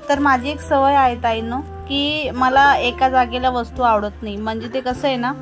तर माझी एक सवय आहे ताईंनो की मला एका जागेला वस्तू आवडत नाही, म्हणजे ते कसं आहे ना,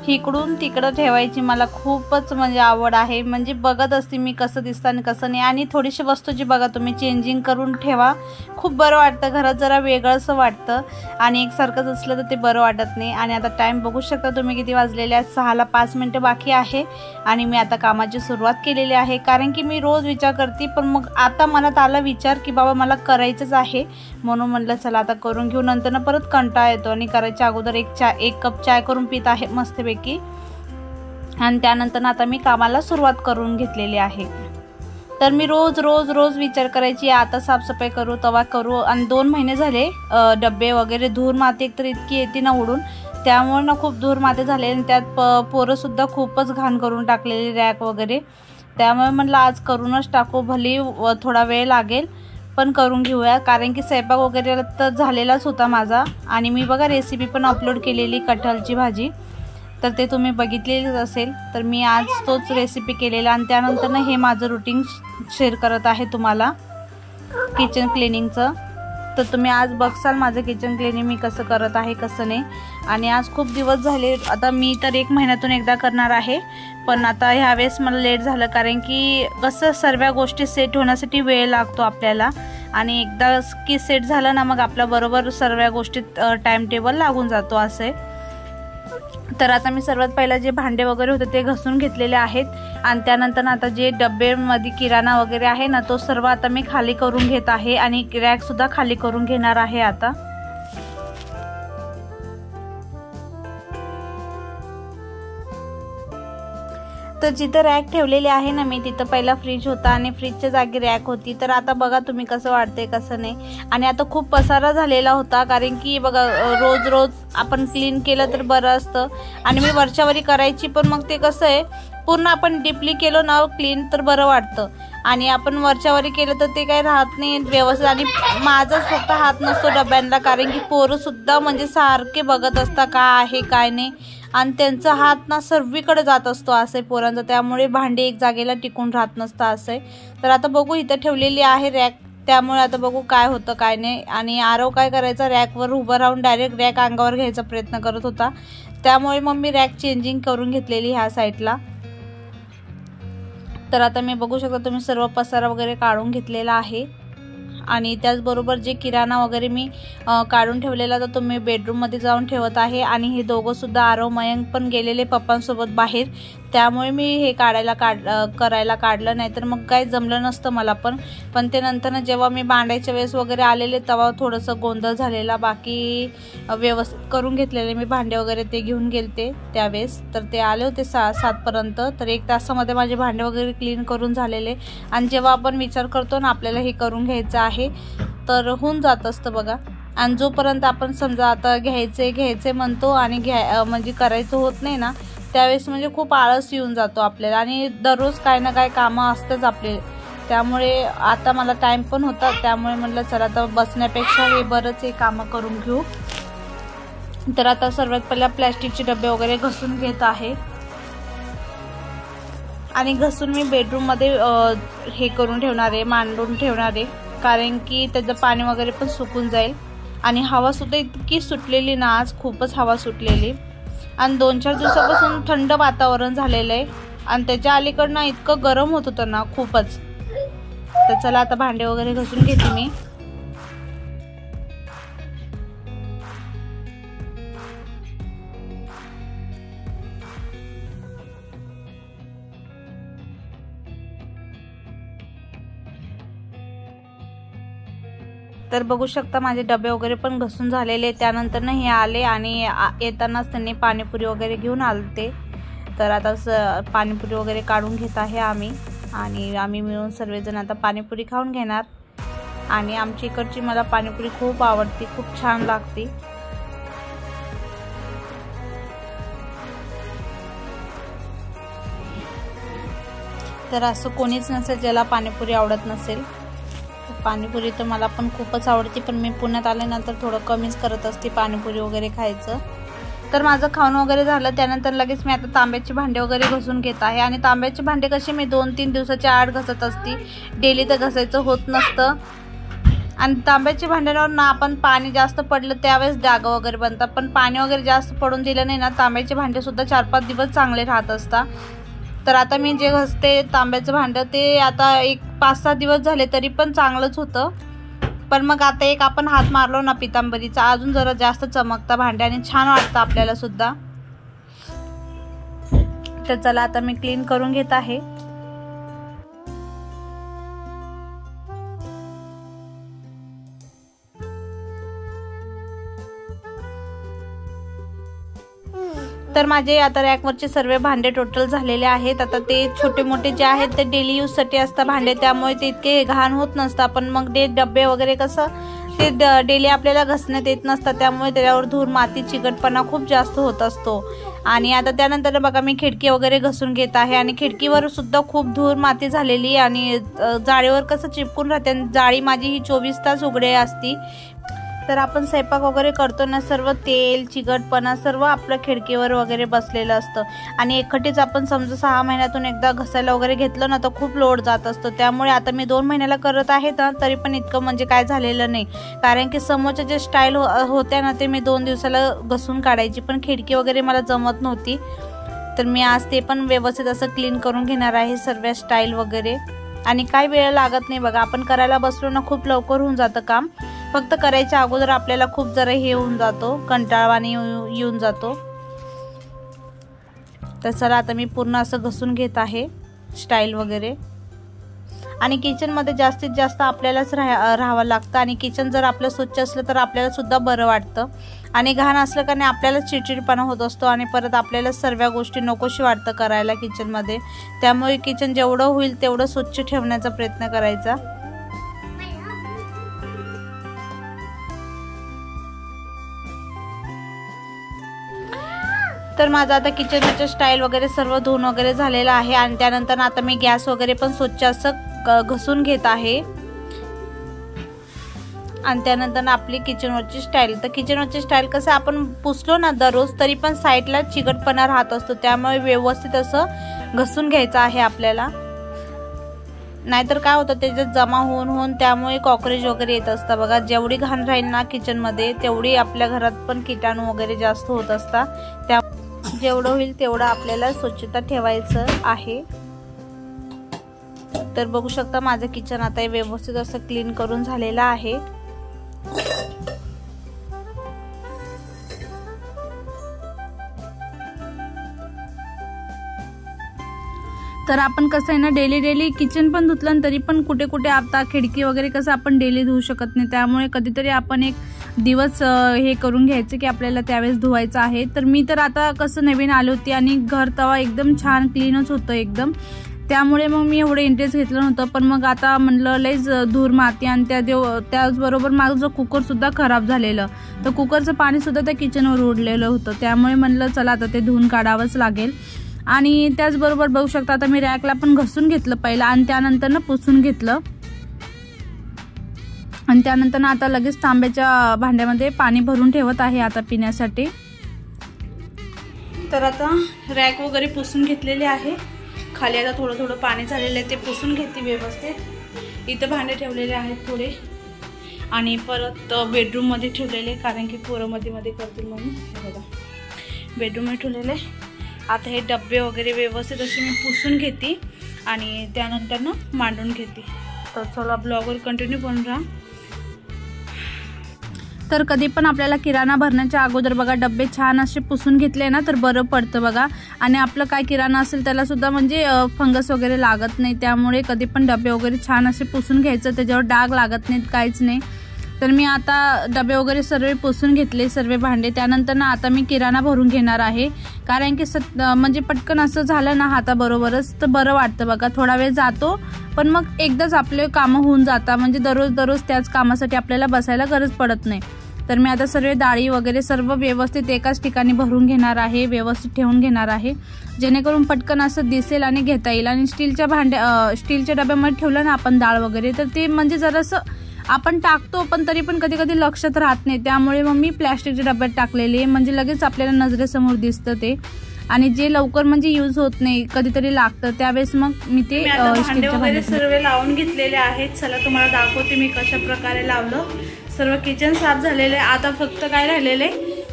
इकडून तिकडं ठेवायची मला खूपच म्हणजे आवड आहे. म्हणजे बघत असते मी कसं दिसतं आणि कसं नाही. आणि थोडीशी वस्तू जी बघा तुम्ही चेंजिंग करून ठेवा, खूप बरं वाटतं. घरात जरा वेगळंसं वाटतं आणि एकसारखंच असलं तर ते बरं वाटत नाही. आणि आता टाईम बघू शकता तुम्ही किती वाजलेले आहेत. 6ला 5 मिनिटं बाकी आहे आणि मी आता कामाची सुरुवात केलेली आहे. कारण की मी रोज विचार करते, पण मग आता मनात आला विचार की बाबा मला करायचंच आहे, म्हणून म्हटलं चला आता करून घेऊ. नंतर परत कंटाळा येतो आणि करायच्या अगोदर एक कप चाय करून पित आहे मस्तपैकी. आणि त्यानंतर आता मी कामाला सुरुवात करून घेतलेली आहे. तर मी रोज विचार करायची आता साफसफाई करू, तवा करू. आणि 2 महिने झाले डब्बे वगैरे धूर माती एकतर इतकी येते ना उडून, त्यामुळे ना खूप धूर माती झाले. आणि त्यात पोरंसुद्धा खूपच घाण करून टाकलेली रॅक वगैरे. त्यामुळे म्हटलं आज करूनच टाकू, भली थोडा वेळ लागेल पण करून घेऊया. कारण की स्वयंपाक वगैरे तर झालेलाच होता माझा. आणि मी बघा रेसिपी पण अपलोड केलेली कटहलची भाजी, तर ते तुम्ही बघितलेलीच असेल. तर मी आज तोच रेसिपी केलेला. आणि त्यानंतर ना हे माझं रुटीन शेअर करत आहे तुम्हाला किचन क्लिनिंगचं. तर तुम्ही आज बघसाल माझं किचन क्लिनिंग मी कसं करत आहे कसं नाही. आणि आज खूप दिवस झाले, आता मी तर 1 महिन्यातून एकदा करणार आहे. पण आता ह्यावेळेस मला लेट झालं, कारण की कसं सर्व गोष्टी सेट होण्यासाठी वेळ लागतो आपल्याला. आणि एकदा की सेट झालं ना, मग आपल्या बरोबर सर्व गोष्टीत टाइम टेबल लागून जातो असे. तर आता मी सर्वात पहिला जे भांडे वगैरे होते ते घसून घेतलेले आहेत. आणि त्यानंतर आता जे डब्बेमध्ये किराणा वगैरे आहे ना, तो सर्व आता मी खाली करून घेत आहे. आणि रॅक सुद्धा खाली करून घेणार आहे आता. तर जिथं रॅक ठेवलेली आहे ना मी, तिथं पहिला फ्रीज होता आणि फ्रीजच्या जागी रॅक होती. तर आता बघा तुम्ही कसं वाटतंय कसं नाही. आणि आता खूप पसारा झालेला होता, कारण की बघा रोज आपण क्लीन केलं तर बरं असतं. आणि मी वरच्यावरी करायची, पण मग ते कसं आहे पूर्ण आपण डीपली केलं ना क्लीन तर बरं वाटतं. आणि आपण वरच्यावरी केलं तर ते काही राहत नाही व्यवस्थित. आणि माझाच फक्त हात नसतो डब्यांना, कारण की पोरंसुद्धा म्हणजे सारखे बघत असतात काय आहे काय नाही. आणि त्यांचा हात ना सर्वीकडे जात असतो असे पोरांचा, त्यामुळे भांडे एक जागेला टिकून राहत नसतं असे. तर आता बघू, इथं ठेवलेली आहे रॅक, त्यामुळे आता बघू काय होतं काय नाही. आणि आरव काय करायचा, रॅकवर उभं राहून डायरेक्ट रॅक अंगावर घ्यायचा प्रयत्न करत होता. त्यामुळे मग मी रॅक चेंजिंग करून घेतलेली ह्या साईडला. तर आता मी बघू शकता तुम्ही सर्व पसारा वगैरे काढून घेतलेला आहे. आणि त्याचबरोबर जे किराणा वगैरे मी काढून ठेवलेला तर तो मी बेडरूममध्ये जाऊन ठेवत आहे. आणि हे दोघंसुद्धा आरव मयंक पण गेलेले पप्पांसोबत बाहेर, त्यामुळे मी हे करायला काढलं, नाहीतर मग काही जमलं नसतं मला पण ते नंतर जेव्हा मी बांधायच्या वेळेस वगैरे आलेले तेव्हा थोडंसं गोंधळ झालेला. बाकी व्यवस्थित करून घेतलेले मी भांडे वगैरे, ते घेऊन गेलते त्यावेळेस. तर ते आले होते 7 पर्यंत. तर 1 तासामध्ये माझे भांडे वगैरे क्लीन करून झालेले. आणि जेव्हा आपण विचार करतो ना आपल्याला हे करून घ्यायचं आहे तर होऊन जात असतं बघा. आणि जोपर्यंत आपण समजा आता घ्यायचे म्हणतो आणि म्हणजे करायचं होत नाही ना, त्यावेळेस म्हणजे खूप आळस येऊन जातो आपल्याला. आणि दररोज काय ना काय कामं असतंच आपले, त्यामुळे आता मला टाइम पण होता, त्यामुळे म्हटलं चला आता बसण्यापेक्षा हे बरंच हे कामं करून घेऊ. तर आता सर्वात पहिला प्लॅस्टिकचे डबे वगैरे घसून घेत आहे. आणि घसून मी बेडरूममध्ये हे करून ठेवणार आहे, मांडून ठेवणार आहे, कारण की त्याचं पाणी वगैरे पण सुकून जाईल. आणि हवा सुद्धा इतकी सुटलेली ना, आज खूपच हवा सुटलेली. आणि 2-4 दिवसापासून थंड वातावरण झालेलं आहे. आणि त्याच्या अलीकडनं इतकं गरम होत होतं ना खूपच. तर चला आता भांडे वगैरे घसून घेते मी. तर बघू शकता माझे डबे वगैरे पण घसून झालेले. त्यानंतर ना हे आले आणि येतानाच त्यांनी पाणीपुरी वगैरे घेऊन आलते. तर आता पाणीपुरी वगैरे काढून घेत आहे आम्ही. आणि आम्ही मिळून सर्वजण आता पाणीपुरी खाऊन घेणार. आणि आमच्या इकडची मला पाणीपुरी खूप आवडते, खूप छान लागते। तर असं कोणीच नसेल ज्याला पाणीपुरी आवडत नसेल। पाणीपुरी तर मला पण खूपच आवडते, पण मी पुण्यात आल्यानंतर थोडं कमीच करत असते पाणीपुरी वगैरे खायचं। तर माझं खाणं वगैरे झालं, त्यानंतर लगेच मी आता तांब्याची भांडे वगैरे घासून घेत आहे। आणि तांब्याची भांडे कशी मी 2-3 दिवसाच्या आड घसत असते, डेली तर घसायचं होत नसतं। आणि तांब्याच्या भांड्यांवर ना आपण पाणी जास्त पडलं त्यावेळेस डाग वगैरे बनतात, पण पाणी वगैरे जास्त पडून दिलं नाही ना तांब्याचे भांडे सुद्धा 4-5 दिवस चांगले राहत असतात। तर आता मी जे घसते तांब्याचं भांडं ते आता एक 5-6 दिवस झाले तरी पण चांगलंच होतं। पण मग आता एक आपण हात मारलो ना पितांबरीचा, अजून जरा जास्त चमकता भांडे आणि छान वाटतं आपल्याला सुद्धा। तर चला आता मी क्लीन करून घेत आहे। तर माझे आता रॅकवरचे सर्व भांडे टोटल झालेले आहेत। आता ते छोटे मोठे जे आहेत ते डेली यूजसाठी असतात भांडे, त्यामुळे ते इतके घाण होत नसतात। पण मग ते डब्बे वगैरे कसं ते डेली आपल्याला घसण्यात येत नसतात, त्यामुळे त्याच्यावर धूळ माती चिकटपणा खूप जास्त होत असतो। आणि आता त्यानंतर बघा मी खिडकी वगैरे घसून घेत आहे। आणि खिडकीवर सुद्धा खूप धूळ माती झालेली आणि जाळीवर कसं चिपकून राहते, जाळी माझी ही 24 तास उघडे असती। तर आपण स्वयंपाक वगैरे करतो ना, सर्व तेल चिकटपणा सर्व आपल्या खिडकीवर वगैरे बसलेलं असतं। आणि एकखटीच आपण समजा 6 महिन्यातून एकदा घसायला वगैरे घेतलं ना तर खूप लोड जात असतो। त्यामुळे आता मी 2 महिन्याला करत आहे ना, तरी पण इतकं म्हणजे काय झालेलं नाही, कारण की समोरच्या जे स्टाईल होत्या ना ते मी 2 दिवसाला घसून काढायची, पण खिडकी वगैरे मला जमत नव्हती। तर मी आज ते पण व्यवस्थित असं क्लीन करून घेणार आहे सर्व स्टाईल वगैरे। आणि काय वेळ लागत नाही बघा, आपण करायला बसलो ना खूप लवकर होऊन जातं काम, फक्त करायच्या अगोदर आपल्याला खूप जरा हे होऊन जातो, कंटाळवाणी येऊन जातो। तर चला आता मी पूर्ण असं घसून घेत आहे स्टाईल वगैरे। आणि किचनमध्ये जास्तीत जास्त आपल्यालाच राहावं लागतं, आणि किचन जर आपलं स्वच्छ असलं तर आपल्याला सुद्धा बरं वाटतं। आणि घाण असलं का नाही आपल्याला चिडचिडपणा होत असतो, आणि परत आपल्याला सर्व गोष्टी नकोशी वाटतं करायला किचनमध्ये। त्यामुळे किचन जेवढं होईल तेवढं स्वच्छ ठेवण्याचा प्रयत्न करायचा। तर माझं आता किचनचं स्टाईल वगैरे सर्व धुवून वगैरे झालेलं आहे। आणि त्यानंतर आता मी गॅस वगैरे पण स्वच्छ असं घसून घेत आहे। आणि त्यानंतर आपली किचनवरची स्टाईल, तर किचनवरची स्टाईल कसं आपण पुसलो ना दररोज तरी पण साईडला चिकटपणा राहत असतो, त्यामुळे व्यवस्थित असं घसून घ्यायचं आहे आपल्याला। नाहीतर काय होतं त्याच्यात जमा होऊन त्यामुळे कॉकरोच वगैरे येत असतं बघा। जेवढी घाण राहील ना किचनमध्ये तेवढी आपल्या घरात पण कीटाणू वगैरे जास्त होत असतात, त्या जेवढं होईल तेवढं आपल्याला स्वच्छता ठेवायचं आहे। तर बघू शकता माझं किचन आता व्यवस्थित असं क्लीन करून झालेलं आहे। तर आपण कसं आहे ना डेली किचन पण धुतलं तरी पण कुठे कुठे आता खिडकी वगैरे कसं आपण डेली धुवू शकत नाही, त्यामुळे कधीतरी आपण एक दिवस हे करून घ्यायचं की आपल्याला त्यावेळेस धुवायचं आहे। तर मी तर आता कसं नवीन आली होती आणि घर तवा एकदम छान क्लीनच होतं एकदम, त्यामुळे मग मी एवढं इंटरेस्ट घेतलं नव्हतं। पण मग आता म्हणलं लईच धूर माती, आणि त्याचबरोबर माझं कुकर सुद्धा खराब झालेलं, तर कुकरचं पाणी सुद्धा त्या किचनवर उडलेलं होतं, त्यामुळे म्हणलं चला आता ते धुवून काढावंच लागेल। आणि त्याचबरोबर बघू शकता आता मी रॅकला पण घसून घेतलं पहिलं, आणि त्यानंतर ना पुसून घेतलं। आणि त्यानंतर ना आता लगेच तांब्याच्या भांड्यामध्ये पाणी भरून ठेवत आहे आता पिण्यासाठी। तर आता रॅक वगैरे पुसून घेतलेले आहे, खाली आता थोडं थोडं पाणी झालेलं आहे ते पुसून घेते व्यवस्थित। इथं भांडे ठेवलेले आहेत थोडे, आणि परत बेडरूममध्ये ठेवलेले, कारण की पोरं मध्ये करतील म्हणून। हे बघा बेडरूममध्ये ठेवलेले। आता हे डब्बे वगैरे व्यवस्थित असे मी पुसून घेते आणि त्यानंतर ना मांडून घेते। तर चला ब्लॉगवर कंटिन्यू बनून राहा। तर कधी पण आपल्याला किराणा भरण्याच्या अगोदर बघा डब्बे छान असे पुसून घेतले ना तर बरं पडतं बघा, आणि आपलं काय किराणा असेल त्याला सुद्धा म्हणजे फंगस वगैरे लागत नाही, त्यामुळे कधी पण डब्बे वगैरे छान असे पुसून घ्यायचं, त्याच्यावर डाग लागत नाहीत काहीच नाही। तर मी आता डबे वगैरे सर्व पुसून घेतले, सर्व भांडे. त्यानंतर ना आता मी किराणा भरून घेणार आहे, कारण की म्हणजे पटकन असं झालं ना हाताबरोबरच तर बरं वाटतं बघा. थोडा वेळ जातो पण मग एकदाच आपले कामं होऊन जातात, म्हणजे दररोज त्याच कामासाठी आपल्याला बसायला गरज पडत नाही. तर मी आता सर्व डाळी वगैरे सर्व व्यवस्थित एकाच ठिकाणी भरून घेणार आहे, व्यवस्थित ठेवून घेणार आहे, जेणेकरून पटकन असं दिसेल आणि घेता येईल. आणि स्टीलच्या डब्यामध्ये ठेवलं ना आपण डाळ वगैरे तर ते म्हणजे जरासं आपण टाकतो पण तरी पण कधी कधी लक्षात राहत नाही. त्यामुळे मग मी प्लॅस्टिकच्या डब्यात टाकलेली आहे, म्हणजे लगेच आपल्याला नजरेसमोर दिसतं ते. आणि जे लवकर म्हणजे यूज होत नाही कधीतरी लागतं त्यावेळेस मग मी ते भांडे वगैरे सर्व लावून घेतलेले आहेत. चला तुम्हाला दाखवते मी कशा प्रकारे लावलं. सर्व किचन साफ झालेले. आता फक्त काय राहिलेले,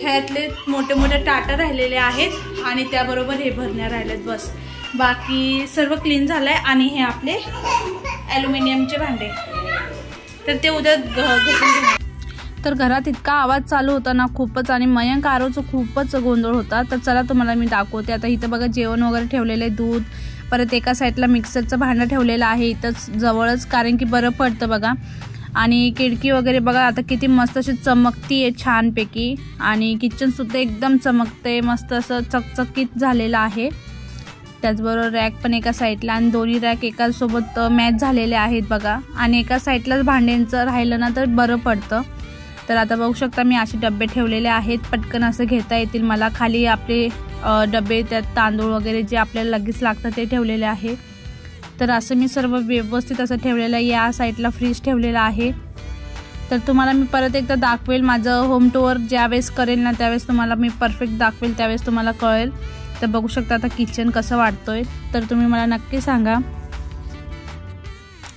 ह्यातले मोठे मोठे टाटर राहिलेले आहेत आणि त्याबरोबर हे भरण्या राहिलेत बस. बाकी सर्व क्लीन झालंय. आणि हे आपले ॲल्युमिनियमचे भांडे तर ते उद्या घासून. तर घरात इतका आवाज चालू होता ना खूपच, आणि मयंक आरोचं खूपच गोंधळ होता. तर चला तुम्हाला मी दाखवते. आता इथं बघा जेवण वगैरे ठेवलेलं आहे, दूध, परत एका साईडला मिक्सरचं भांडं ठेवलेलं आहे इथंच जवळच, कारण की बरं पडतं बघा. आणि खिडकी वगैरे बघा आता किती मस्त अशी चमकती आहे छानपैकी. आणि किचनसुद्धा एकदम चमकते, मस्त असं चकचकीत झालेलं आहे. त्याचबरोबर रॅक पण एका साईडला, आणि दोन्ही रॅक एकासोबत मॅच झालेले आहेत बघा. आणि एका साईडलाच भांड्यांचं राहिलं ना तर बरं पडतं. तर आता बघू शकता मी असे डबे ठेवलेले आहेत, पटकन असं घेता येतील मला. खाली आपले डबे, त्यात तांदूळ वगैरे जे आपल्याला लगेच लागतं ते ठेवलेले आहे. तर असं मी सर्व व्यवस्थित असं ठेवलेलं आहे. या साईडला फ्रीज ठेवलेला आहे. तर तुम्हाला मी परत एकदा दाखवेल, माझं होम टूर ज्यावेळेस करेल ना त्यावेळेस तुम्हाला मी परफेक्ट दाखवेल, त्यावेळेस तुम्हाला कळेल. तर बघू शकता आता किचन कसं वाटतोय, तर तुम्ही मला नक्की सांगा.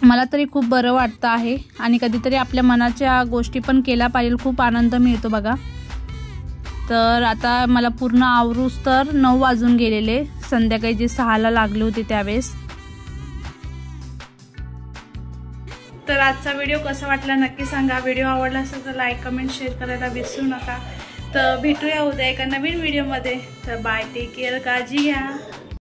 मला तरी खूप बरं वाटतं आहे, आणि कधीतरी आपल्या मनाच्या गोष्टी पण केल्या पाहिजे, खूप आनंद मिळतो बघा. तर आता मला पूर्ण आवरूस तर 9 वाजून गेलेले, संध्याकाळी जे 6ला लागले होते त्यावेळेस. तर आजचा व्हिडिओ कसा वाटला नक्की सांगा. व्हिडिओ आवडला असेल तर लाईक, कमेंट, शेअर करायला विसरू नका. तर भेटूया उद्या एका नवीन व्हिडिओमध्ये. तर बाय, टेक केअर, काळजी घ्या.